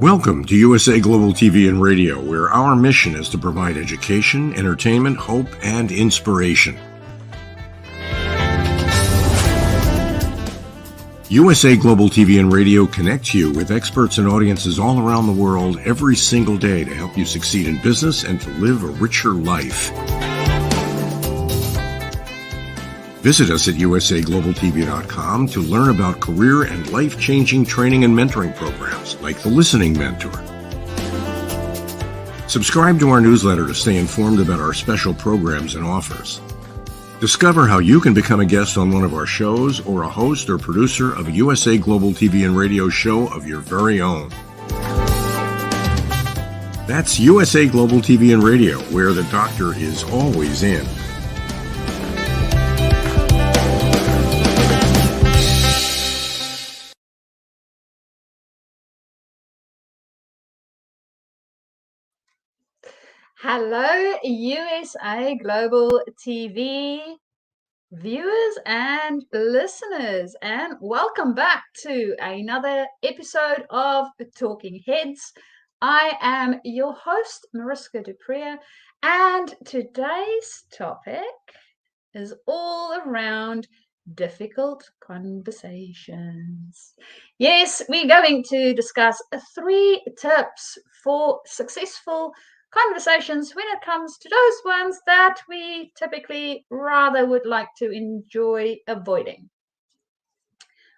Welcome to USA Global TV and Radio, where our mission is to provide education, entertainment, hope, and inspiration. USA Global TV and Radio connects you with experts and audiences all around the world every single day to help you succeed in business and to live a richer life. Visit us at usaglobaltv.com to learn about career and life-changing training and mentoring programs like the Listening Mentor. Subscribe to our newsletter to stay informed about our special programs and offers. Discover how you can become a guest on one of our shows or a host or producer of a USA Global TV and Radio show of your very own. That's USA Global TV and Radio, where the doctor is always in. Hello, USA Global TV viewers and listeners, and welcome back to another episode of Talking Heads. I am your host, Mariska du Preez, and today's topic is all around difficult conversations. Yes, we're going to discuss 3 tips for successful conversations when it comes to those ones that we typically rather would like to enjoy avoiding.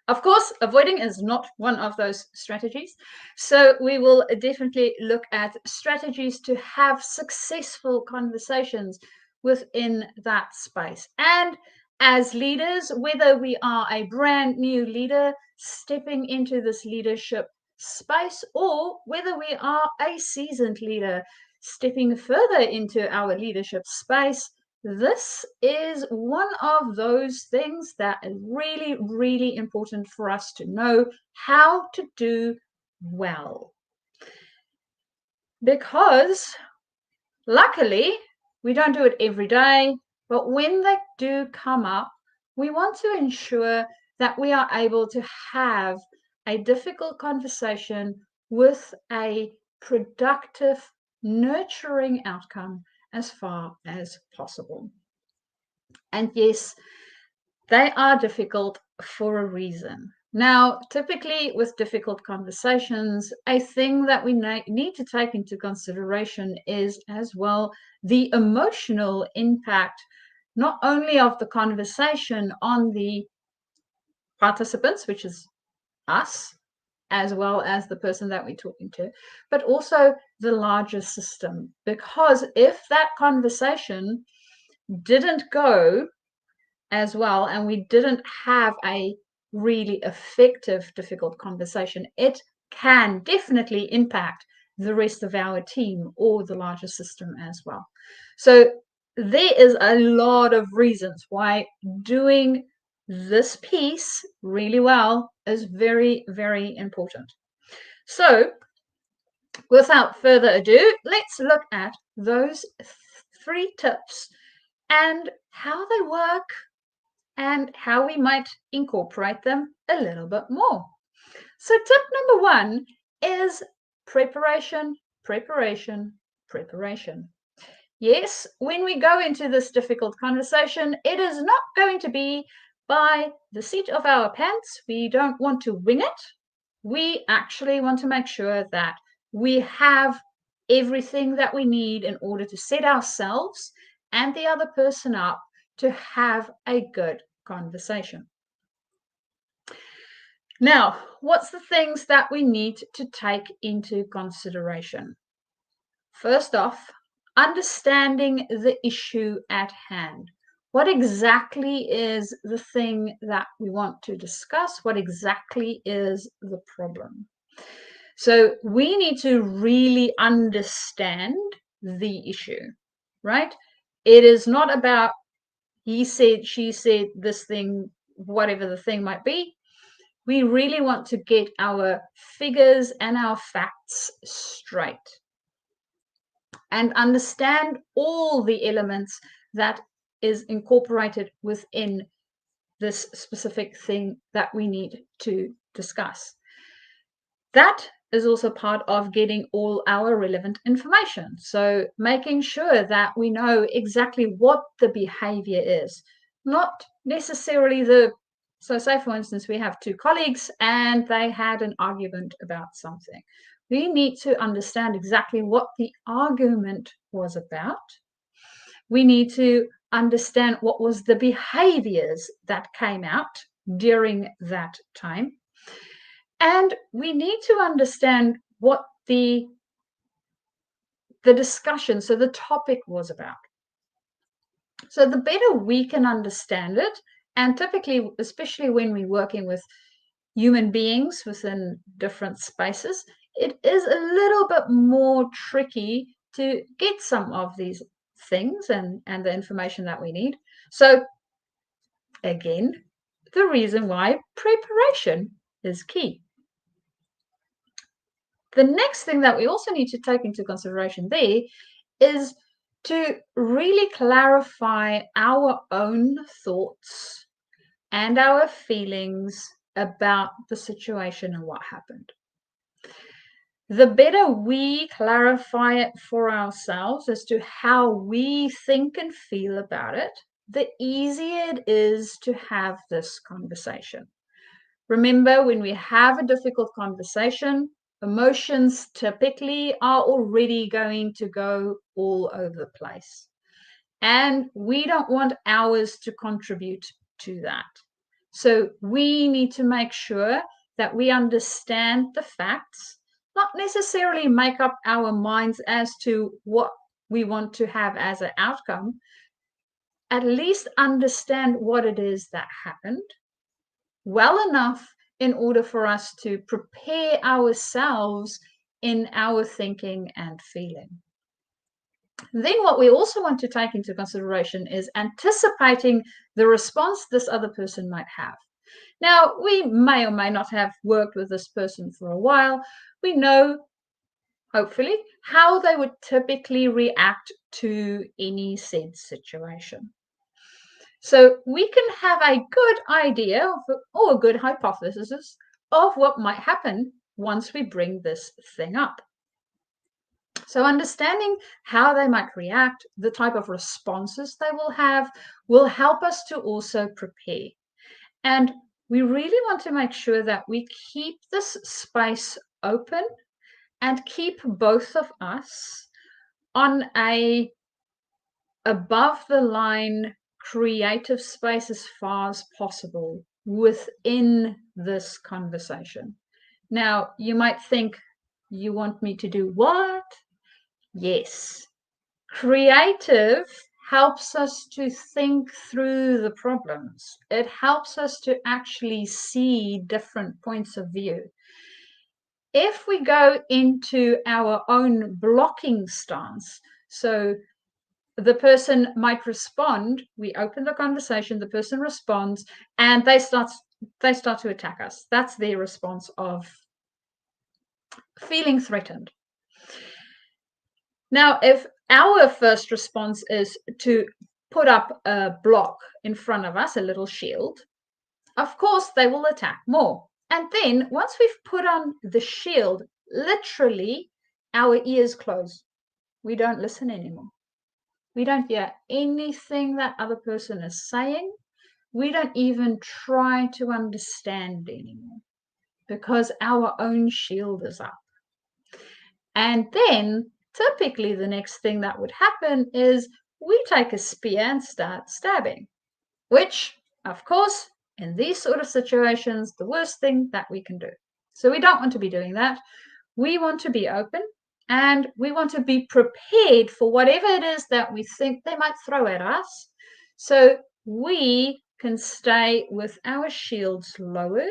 Of course, avoiding is not one of those strategies. So we will definitely look at strategies to have successful conversations within that space. And as leaders, whether we are a brand new leader stepping into this leadership space, or whether we are a seasoned leader stepping further into our leadership space, this is one of those things that is really, really important for us to know how to do well. Because luckily, we don't do it every day, but when they do come up, we want to ensure that we are able to have a difficult conversation with a productive, nurturing outcome as far as possible. And yes, they are difficult for a reason. Now, typically with difficult conversations, a thing that we need to take into consideration is as well the emotional impact, not only of the conversation on the participants, which is us, as well as the person that we're talking to, but also the larger system. Because if that conversation didn't go as well and we didn't have a really effective, difficult conversation, it can definitely impact the rest of our team or the larger system as well. So there is a lot of reasons why doing this piece really well is very, very important. So without further ado, let's look at those 3 tips and how they work and how we might incorporate them a little bit more. So tip number 1 is preparation, preparation, preparation. Yes, when we go into this difficult conversation, it is not going to be by the seat of our pants. We don't want to wing it. We actually want to make sure that we have everything that we need in order to set ourselves and the other person up to have a good conversation. Now, what's the things that we need to take into consideration? First off, understanding the issue at hand. What exactly is the thing that we want to discuss? What exactly is the problem? So we need to really understand the issue, right? It is not about he said, she said, this thing, whatever the thing might be. We really want to get our figures and our facts straight and understand all the elements that is incorporated within this specific thing that we need to discuss. That is also part of getting all our relevant information. So making sure that we know exactly what the behavior is, not necessarily so say for instance, we have two colleagues and they had an argument about something. We need to understand exactly what the argument was about. We need to understand what was the behaviors that came out during that time. And we need to understand what the discussion, so the topic was about. So the better we can understand it, and typically, especially when we're working with human beings within different spaces, it is a little bit more tricky to get some of these things and the information that we need. So again, the reason why preparation is key. The next thing that we also need to take into consideration there is to really clarify our own thoughts and our feelings about the situation and what happened. The better we clarify it for ourselves as to how we think and feel about it, the easier it is to have this conversation. Remember, when we have a difficult conversation, emotions typically are already going to go all over the place. And we don't want ours to contribute to that. So we need to make sure that we understand the facts, not necessarily make up our minds as to what we want to have as an outcome, at least understand what it is that happened well enough in order for us to prepare ourselves in our thinking and feeling. Then what we also want to take into consideration is anticipating the response this other person might have. Now, we may or may not have worked with this person for a while. We know, hopefully, how they would typically react to any said situation. So we can have a good idea or a good hypothesis of what might happen once we bring this thing up. So understanding how they might react, the type of responses they will help us to also prepare. And we really want to make sure that we keep this space open and keep both of us on a above the line creative space as far as possible within this conversation. Now, you might think, you want me to do what? Yes. Creative helps us to think through the problems. It helps us to actually see different points of view. If we go into our own blocking stance, so the person might respond, we open the conversation, the person responds, and they start to attack us. That's their response of feeling threatened. Now, if our first response is to put up a block in front of us, a little shield, of course they will attack more. And then once we've put on the shield, literally our ears close. We don't listen anymore. We don't hear anything that other person is saying. We don't even try to understand anymore because our own shield is up. And then typically the next thing that would happen is we take a spear and start stabbing, which, of course, in these sort of situations, the worst thing that we can do. So we don't want to be doing that. We want to be open and we want to be prepared for whatever it is that we think they might throw at us. So we can stay with our shields lowered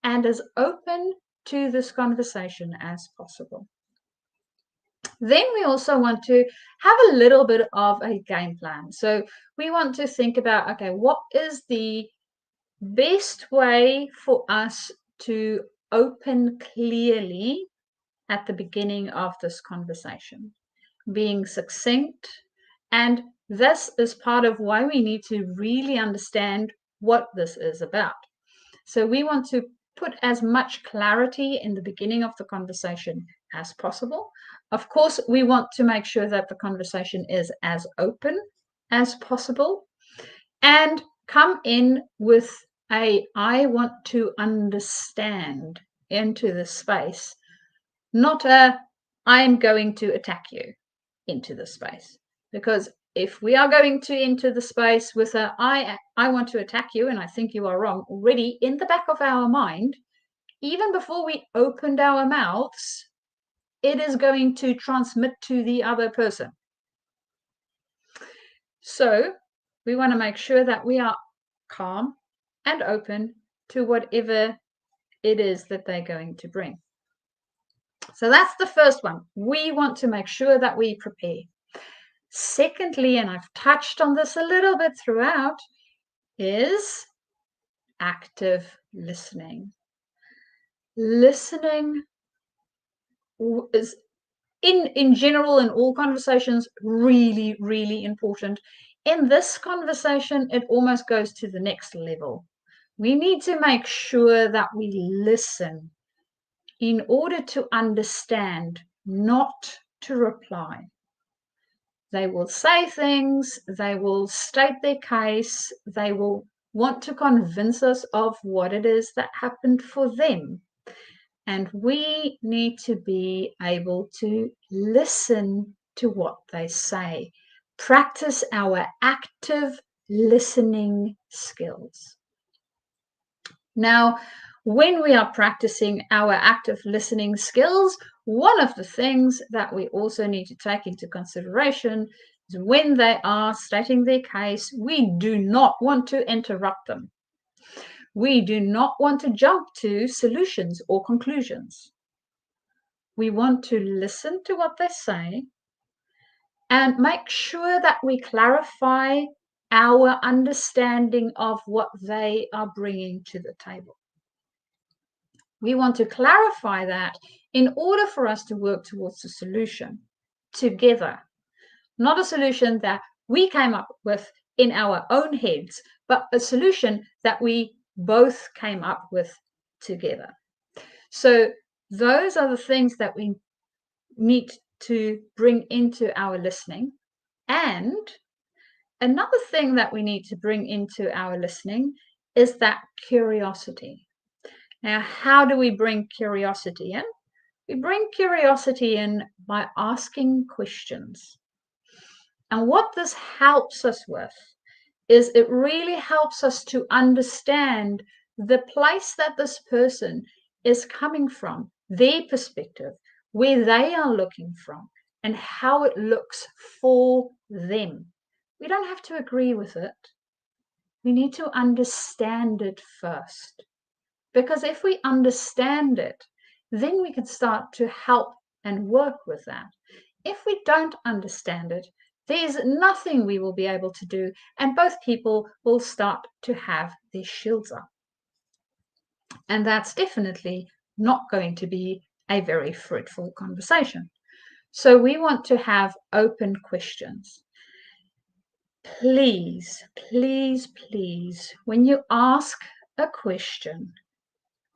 and as open to this conversation as possible. Then we also want to have a little bit of a game plan. So we want to think about, okay, what is the best way for us to open clearly at the beginning of this conversation, being succinct. And this is part of why we need to really understand what this is about. So we want to put as much clarity in the beginning of the conversation as possible. Of course, we want to make sure that the conversation is as open as possible, and come in with I want to understand into the space, not I'm going to attack you into the space. Because if we are going to enter the space with I want to attack you and I think you are wrong, already in the back of our mind, even before we opened our mouths, it is going to transmit to the other person. So we want to make sure that we are calm and open to whatever it is that they're going to bring. So that's the first one. We want to make sure that we prepare. Secondly, and I've touched on this a little bit throughout, is active listening. Listening is in general, in all conversations, really, really important. In this conversation, it almost goes to the next level. We need to make sure that we listen in order to understand, not to reply. They will say things, they will state their case, they will want to convince us of what it is that happened for them. And we need to be able to listen to what they say. Practice our active listening skills. Now, when we are practicing our active listening skills, one of the things that we also need to take into consideration is when they are stating their case, we do not want to interrupt them. We do not want to jump to solutions or conclusions. We want to listen to what they say and make sure that we clarify our understanding of what they are bringing to the table. We want to clarify that in order for us to work towards a solution together, not a solution that we came up with in our own heads, but a solution that we both came up with together. So those are the things that we need to bring into our listening. And another thing that we need to bring into our listening is that curiosity. Now, how do we bring curiosity in? We bring curiosity in by asking questions. And what this helps us with is it really helps us to understand the place that this person is coming from, their perspective, where they are looking from, and how it looks for them. We don't have to agree with it. We need to understand it first. Because if we understand it, then we can start to help and work with that. If we don't understand it, there's nothing we will be able to do, and both people will start to have their shields up. And that's definitely not going to be a very fruitful conversation. So we want to have open questions. Please, please, please, when you ask a question,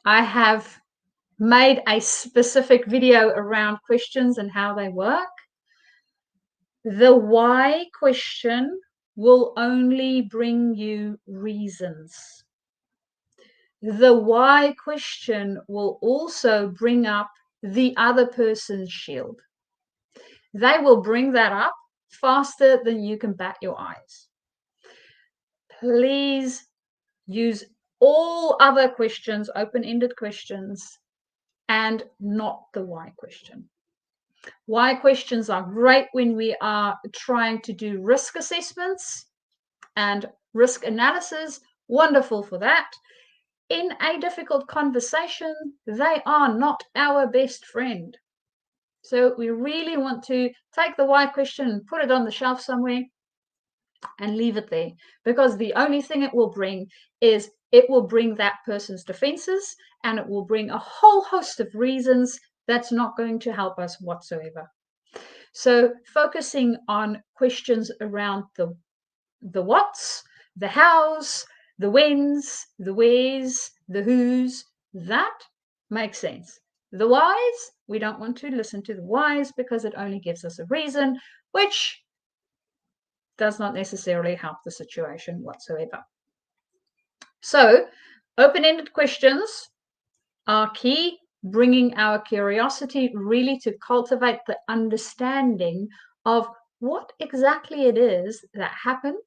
I have made a specific video around questions and how they work. The why question will only bring you reasons. The why question will also bring up the other person's shield. They will bring that up faster than you can bat your eyes. Please use all other questions, open-ended questions, and not the why question. Why questions are great when we are trying to do risk assessments and risk analysis, wonderful for that. In a difficult conversation, they are not our best friend. So we really want to take the why question and put it on the shelf somewhere and leave it there, because the only thing it will bring is it will bring that person's defenses, and it will bring a whole host of reasons that's not going to help us whatsoever. So focusing on questions around the what's, the how's, the when's, the where's, the who's, That makes sense. The whys, we don't want to listen to the whys because it only gives us a reason, which does not necessarily help the situation whatsoever. So, open-ended questions are key, bringing our curiosity really to cultivate the understanding of what exactly it is that happened,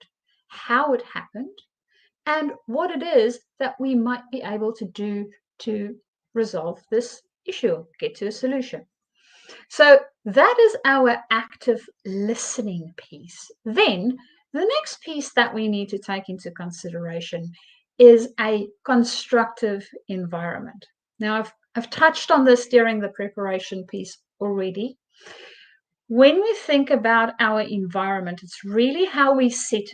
how it happened, and what it is that we might be able to do to resolve this issue, get to a solution. So that is our active listening piece. Then the next piece that we need to take into consideration is a constructive environment. Now, I've touched on this during the preparation piece already. When we think about our environment, it's really how we set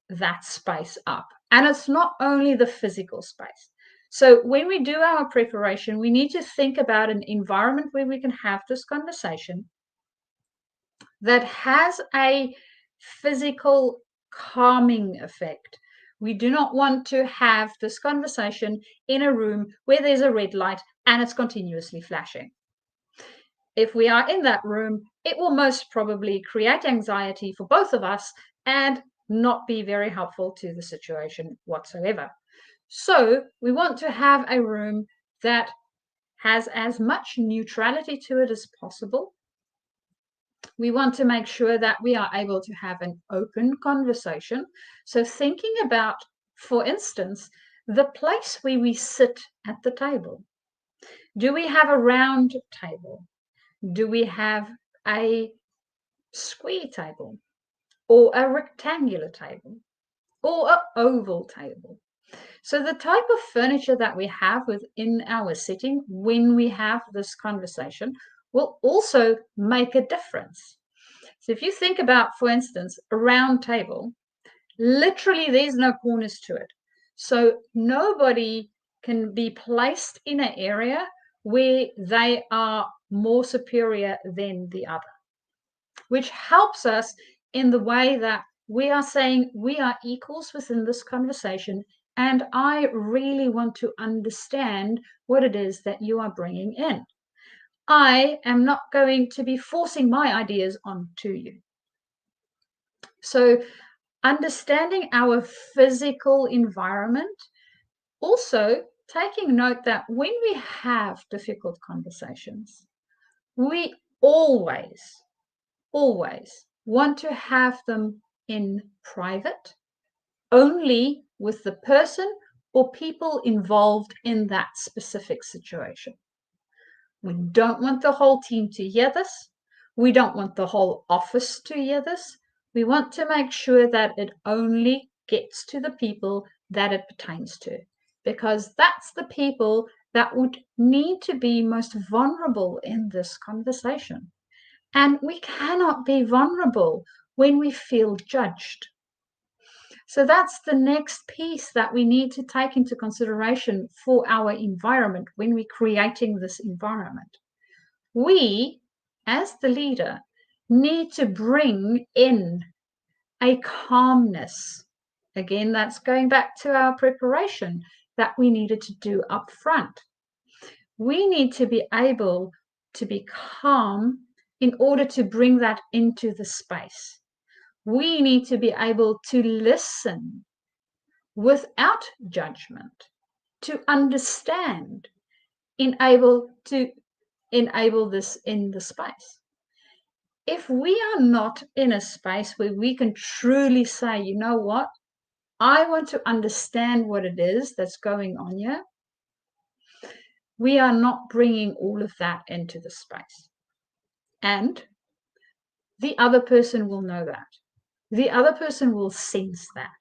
that space up. And it's not only the physical space. So when we do our preparation, we need to think about an environment where we can have this conversation that has a physical calming effect. We do not want to have this conversation in a room where there's a red light and it's continuously flashing. If we are in that room, it will most probably create anxiety for both of us and not be very helpful to the situation whatsoever. So we want to have a room that has as much neutrality to it as possible. We want to make sure that we are able to have an open conversation. So thinking about, for instance, the place where we sit at the table. Do we have a round table? Do we have a square table or a rectangular table or an oval table? So the type of furniture that we have within our setting when we have this conversation will also make a difference. So if you think about, for instance, a round table, literally there's no corners to it. So nobody can be placed in an area where they are more superior than the other, which helps us in the way that we are saying we are equals within this conversation, and I really want to understand what it is that you are bringing in. I am not going to be forcing my ideas onto you. So understanding our physical environment, also taking note that when we have difficult conversations, we always want to have them in private, only with the person or people involved in that specific situation. We don't want the whole team to hear this. We don't want the whole office to hear this. We want to make sure that it only gets to the people that it pertains to, because that's the people that would need to be most vulnerable in this conversation. And we cannot be vulnerable when we feel judged. So that's the next piece that we need to take into consideration for our environment when we're creating this environment. We, as the leader, need to bring in a calmness. Again, that's going back to our preparation that we needed to do up front. We need to be able to be calm in order to bring that into the space. We need to be able to listen without judgment, to understand, enable this in the space. If we are not in a space where we can truly say, you know what, I want to understand what it is that's going on here, we are not bringing all of that into the space. And the other person will know that. The other person will sense that.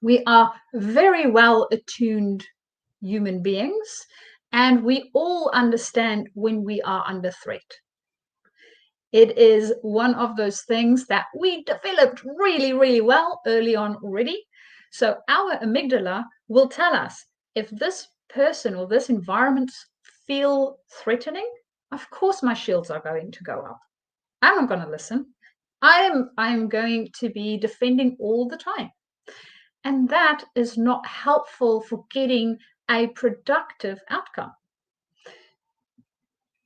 We are very well attuned human beings, and we all understand when we are under threat. It is one of those things that we developed really, really well early on already. So our amygdala will tell us if this person or this environment feel threatening, of course my shields are going to go up. I'm not going to listen. I'm going to be defending all the time. And that is not helpful for getting a productive outcome.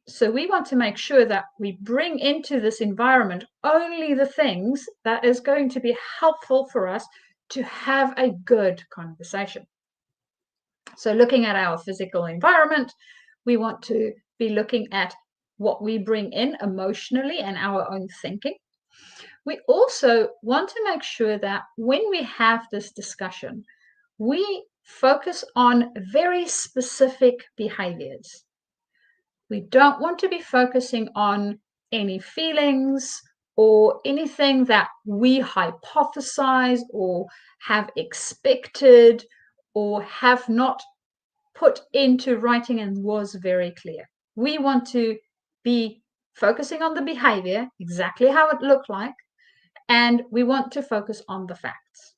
So we want to make sure that we bring into this environment only the things that is going to be helpful for us to have a good conversation. So looking at our physical environment, we want to be looking at what we bring in emotionally and our own thinking. We also want to make sure that when we have this discussion, we focus on very specific behaviors. We don't want to be focusing on any feelings or anything that we hypothesize or have expected or have not put into writing and was very clear. We want to be focusing on the behavior, exactly how it looked like, and we want to focus on the facts.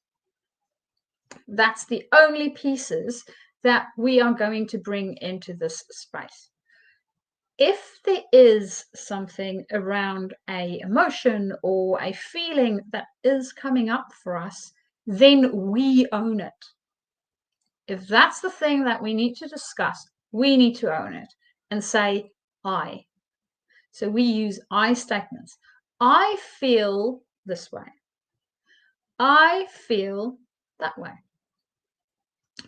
That's the only pieces that we are going to bring into this space. If there is something around a emotion or a feeling that is coming up for us, then we own it. If that's the thing that we need to discuss, we need to own it and say, I. So we use I statements. I feel this way. I feel that way.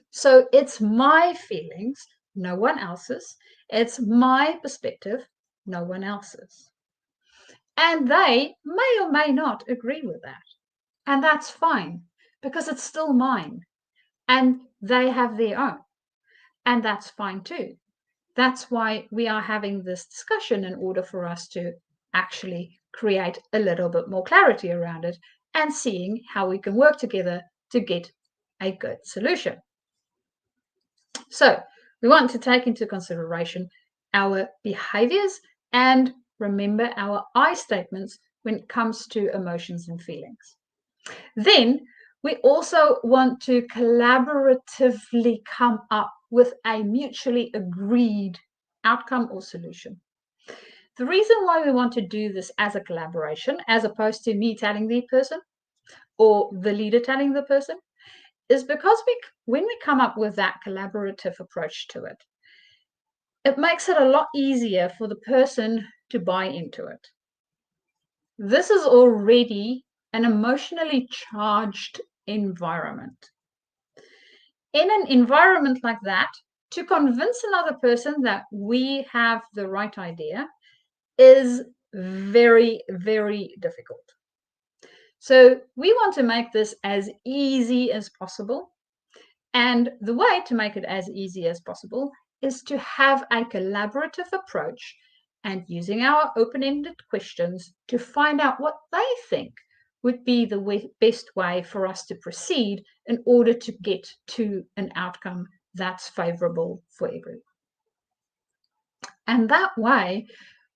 So it's my feelings, no one else's. It's my perspective, no one else's. And they may or may not agree with that. And that's fine because it's still mine. And they have their own. And that's fine too. That's why we are having this discussion in order for us to actually create a little bit more clarity around it and seeing how we can work together to get a good solution. So we want to take into consideration our behaviors and remember our I statements when it comes to emotions and feelings. Then we also want to collaboratively come up with a mutually agreed outcome or solution. The reason why we want to do this as a collaboration, as opposed to me telling the person or the leader telling the person, is because when we come up with that collaborative approach to it, it makes it a lot easier for the person to buy into it. This is already an emotionally charged environment. In an environment like that, to convince another person that we have the right idea is very, very difficult. So we want to make this as easy as possible. And the way to make it as easy as possible is to have a collaborative approach and using our open-ended questions to find out what they think would be the best way for us to proceed in order to get to an outcome that's favorable for everyone. And that way,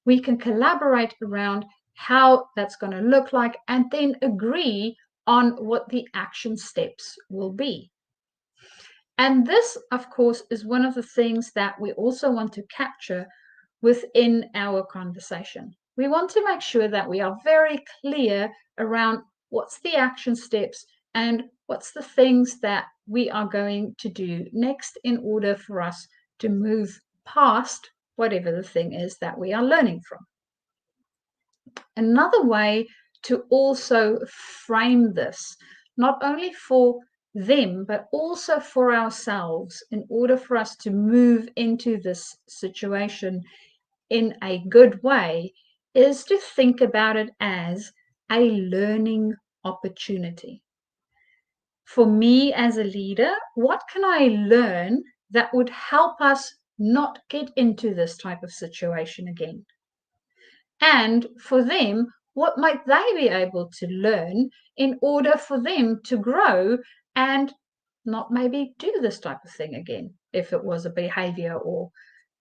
we can collaborate around how that's going to look like and then agree on what the action steps will be. And this, of course, is one of the things that we also want to capture within our conversation. We want to make sure that we are very clear around what's the action steps and what's the things that we are going to do next in order for us to move past whatever the thing is that we are learning from. Another way to also frame this, not only for them, but also for ourselves, in order for us to move into this situation in a good way, is to think about it as a learning opportunity. For me as a leader, what can I learn that would help us not get into this type of situation again? And for them, what might they be able to learn in order for them to grow and not maybe do this type of thing again, if it was a behavior or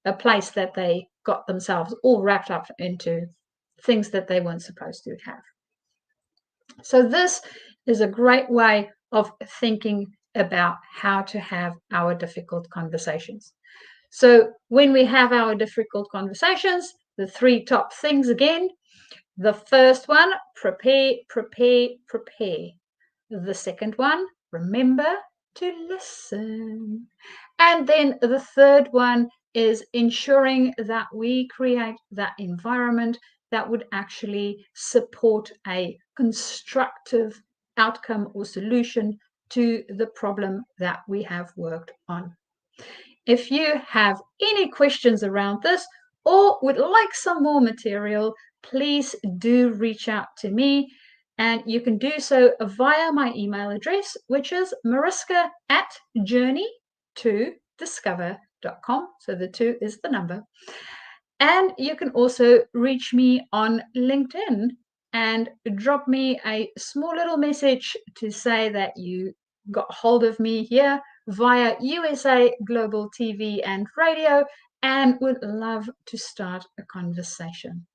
a place that they got themselves all wrapped up into things that they weren't supposed to have. So this is a great way of thinking about how to have our difficult conversations. So when we have our difficult conversations, the three top things again. The first one, prepare, prepare, prepare. The second one, remember to listen. And then the third one is ensuring that we create that environment that would actually support a constructive outcome or solution to the problem that we have worked on. If you have any questions around this or would like some more material, please do reach out to me, and you can do so via my email address, which is mariska@journey2discover.com. So the 2 is the number. And you can also reach me on LinkedIn and drop me a small little message to say that you got hold of me here via USA Global TV and Radio and would love to start a conversation.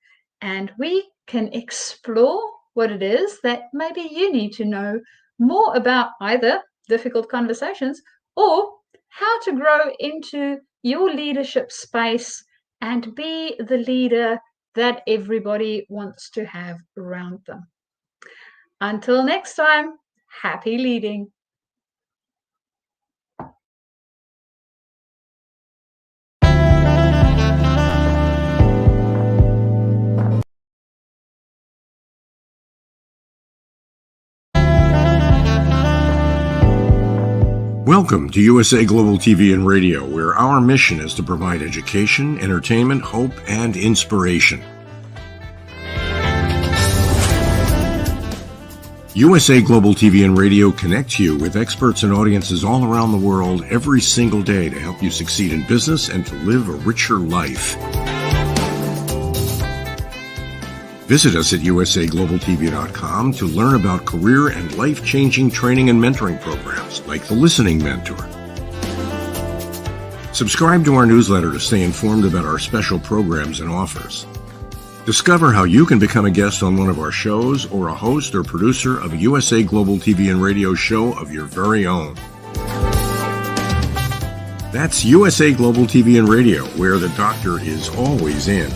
And we can explore what it is that maybe you need to know more about, either difficult conversations or how to grow into your leadership space and be the leader that everybody wants to have around them. Until next time, happy leading. Welcome to USA Global TV and Radio, where our mission is to provide education, entertainment, hope, and inspiration. USA Global TV and Radio connects you with experts and audiences all around the world every single day to help you succeed in business and to live a richer life. Visit us at usaglobaltv.com to learn about career and life-changing training and mentoring programs like the Listening Mentor. Subscribe to our newsletter to stay informed about our special programs and offers. Discover how you can become a guest on one of our shows or a host or producer of a USA Global TV and Radio show of your very own. That's USA Global TV and Radio, where the doctor is always in.